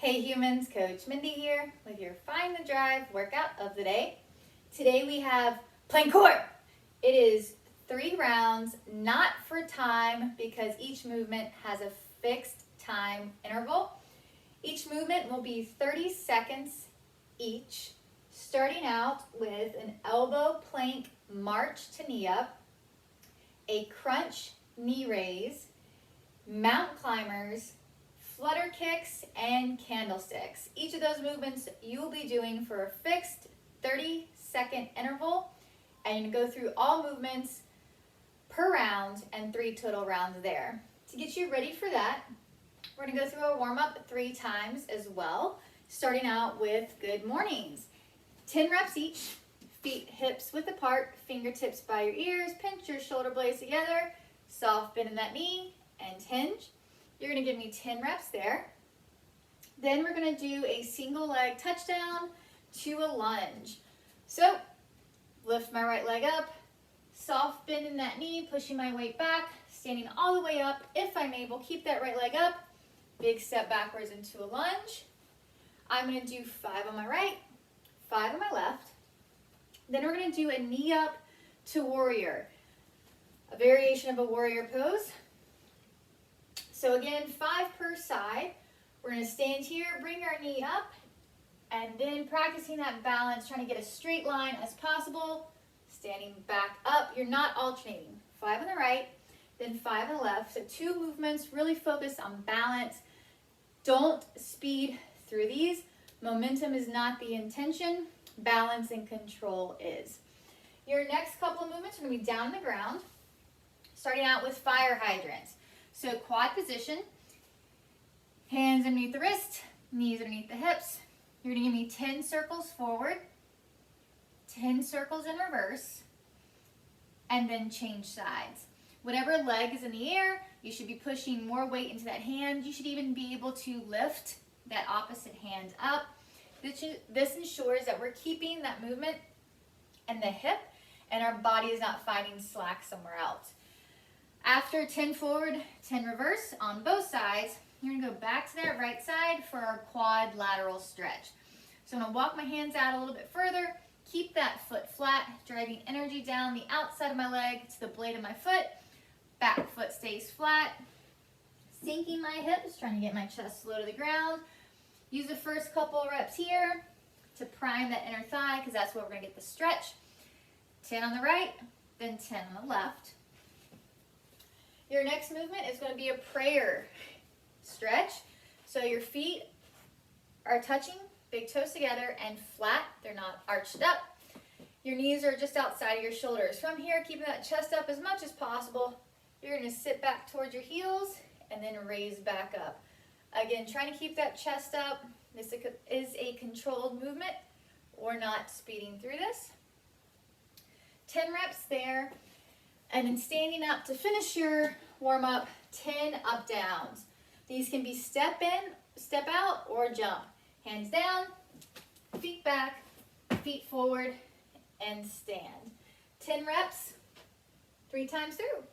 Hey humans, Coach Mindy here with your Find the Drive workout of the day. Today we have plank core. It is 3 rounds, not for time because each movement has a fixed time interval. Each movement will be 30 seconds each, starting out with an elbow plank march to knee up, a crunch knee raise, mountain climbers, flutter kicks, and candlesticks. Each of those movements you will be doing for a fixed 30-second interval, and you go through all movements per round and 3 total rounds there. To get you ready for that, we're going to go through a warm-up 3 times as well, starting out with good mornings. 10 reps each, feet hips width apart, fingertips by your ears, pinch your shoulder blades together, soft bend in that knee, and hinge. You're going to give me 10 reps there. Then we're going to do a single leg touchdown to a lunge. So, lift my right leg up, soft bend in that knee, pushing my weight back, standing all the way up. If I'm able, keep that right leg up. Big step backwards into a lunge. I'm going to do 5 on my right, 5 on my left. Then we're going to do a knee up to warrior, a variation of a warrior pose. So again, 5 per side. We're going to stand here, bring our knee up, and then practicing that balance, trying to get a straight line as possible, standing back up. You're not alternating. 5 on the right, then 5 on the left. So 2 movements, really focus on balance. Don't speed through these. Momentum is not the intention. Balance and control is. Your next couple of movements are going to be down on the ground, starting out with fire hydrants. So quad position, hands underneath the wrist, knees underneath the hips. You're going to give me 10 circles forward, 10 circles in reverse, and then change sides. Whatever leg is in the air, you should be pushing more weight into that hand. You should even be able to lift that opposite hand up. This ensures that we're keeping that movement in the hip and our body is not finding slack somewhere else. After 10 forward, 10 reverse on both sides, you're going to go back to that right side for our quad lateral stretch. So I'm going to walk my hands out a little bit further, keep that foot flat, driving energy down the outside of my leg to the blade of my foot. Back foot stays flat, sinking my hips, trying to get my chest low to the ground. Use the first couple of reps here to prime that inner thigh because that's where we're going to get the stretch. 10 on the right, then 10 on the left. Your next movement is going to be a prayer stretch. So your feet are touching, big toes together and flat. They're not arched up. Your knees are just outside of your shoulders. From here, keeping that chest up as much as possible. You're going to sit back towards your heels and then raise back up. Again, trying to keep that chest up. This is a controlled movement. We're not speeding through this. 10 reps there. And then standing up to finish your warm-up, 10 up downs. These can be step in, step out, or jump. Hands down, feet back, feet forward, and stand. 10 reps, 3 times through.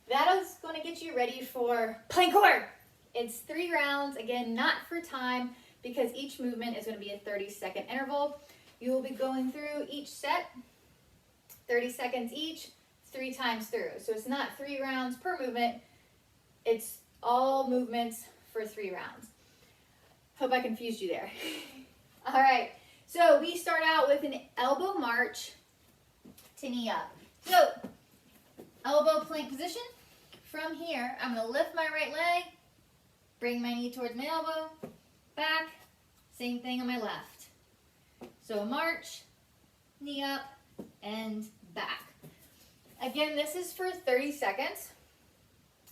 That is going to get you ready for plank core. It's 3 rounds, again, not for time, because each movement is going to be a 30-second interval. You will be going through each set, 30 seconds each, 3 times through. So it's not 3 rounds per movement. It's all movements for 3 rounds. Hope I confused you there. All right. So we start out with an elbow march to knee up. So elbow plank position. From here, I'm going to lift my right leg, bring my knee towards my elbow, back. Same thing on my left. So march, knee up, and back. Again, this is for 30 seconds.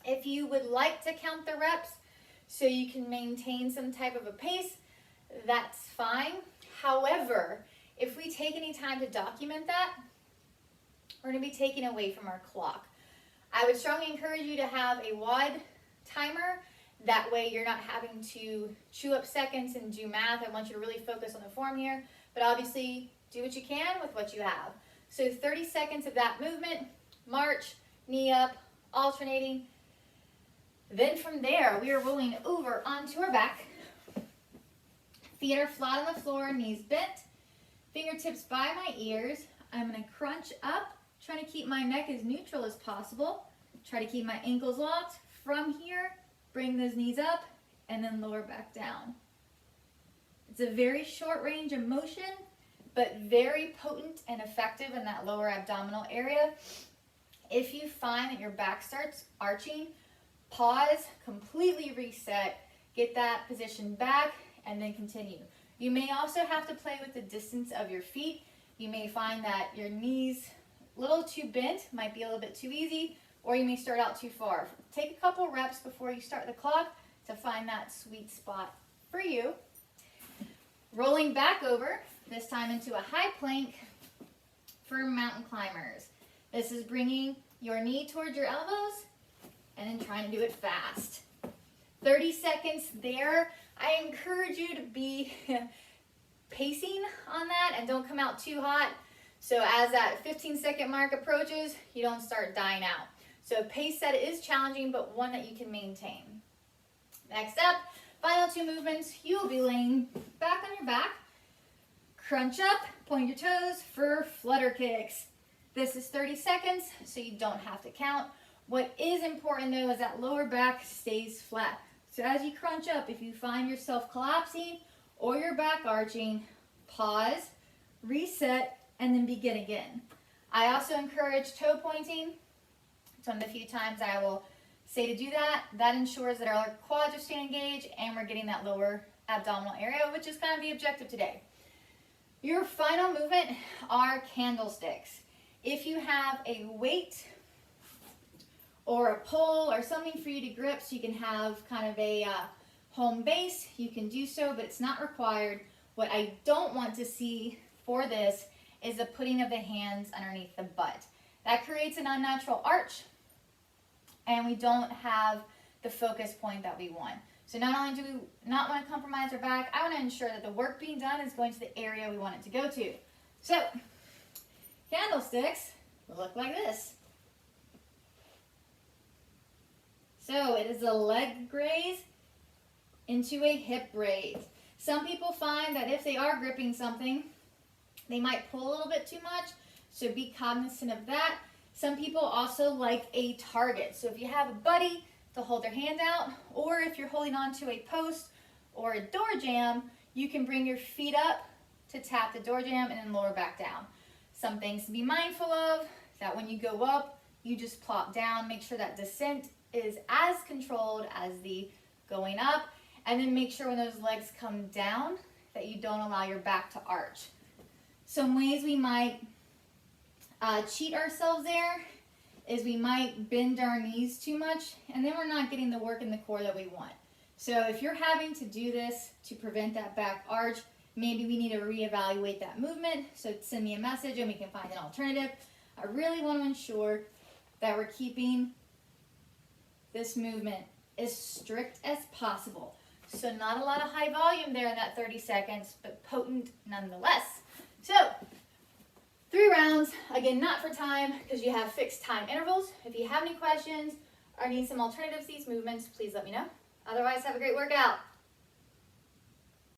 If you would like to count the reps so you can maintain some type of a pace, that's fine. However, if we take any time to document that, we're going to be taking away from our clock. I would strongly encourage you to have a WOD timer. That way you're not having to chew up seconds and do math. I want you to really focus on the form here, but obviously do what you can with what you have. So 30 seconds of that movement, march, knee up, alternating. Then from there, we are rolling over onto our back. Feet are flat on the floor, knees bent, fingertips by my ears. I'm going to crunch up, trying to keep my neck as neutral as possible. Try to keep my ankles locked. From here, bring those knees up and then lower back down. It's a very short range of motion, but very potent and effective in that lower abdominal area. If you find that your back starts arching, pause, completely reset, get that position back, and then continue. You may also have to play with the distance of your feet. You may find that your knees a little too bent, might be a little bit too easy, or you may start out too far. Take a couple reps before you start the clock to find that sweet spot for you. Rolling back over, this time into a high plank for mountain climbers. This is bringing your knee towards your elbows and then trying to do it fast. 30 seconds there. I encourage you to be pacing on that and don't come out too hot. So as that 15-second mark approaches, you don't start dying out. So a pace that is challenging, but one that you can maintain. Next up, final two movements. You will be laying back on your back. Crunch up, point your toes for flutter kicks. This is 30 seconds, so you don't have to count. What is important though is that lower back stays flat. So as you crunch up, if you find yourself collapsing or your back arching, pause, reset, and then begin again. I also encourage toe pointing. It's one of the few times I will say to do that. That ensures that our quads are staying engaged and we're getting that lower abdominal area, which is kind of the objective today. Your final movement are candlesticks. If you have a weight or a pole or something for you to grip so you can have kind of a home base, you can do so, but it's not required. What I don't want to see for this is the putting of the hands underneath the butt. That creates an unnatural arch, and we don't have the focus point that we want. So not only do we not want to compromise our back, I want to ensure that the work being done is going to the area we want it to go to. So, candlesticks look like this. So it is a leg raise into a hip raise. Some people find that if they are gripping something, they might pull a little bit too much, so be cognizant of that. Some people also like a target. So if you have a buddy to hold their hand out, or if you're holding on to a post or a door jamb, you can bring your feet up to tap the door jamb and then lower back down. Some things to be mindful of, that when you go up, you just plop down. Make sure that descent is as controlled as the going up, and then make sure when those legs come down that you don't allow your back to arch. Some ways we might cheat ourselves there is we might bend our knees too much, and then we're not getting the work in the core that we want. So if you're having to do this to prevent that back arch, maybe we need to reevaluate that movement. So send me a message and we can find an alternative. I really want to ensure that we're keeping this movement as strict as possible. So not a lot of high volume there in that 30 seconds, but potent nonetheless. So 3 rounds, again, not for time because you have fixed time intervals. If you have any questions or need some alternatives to these movements, please let me know. Otherwise, have a great workout.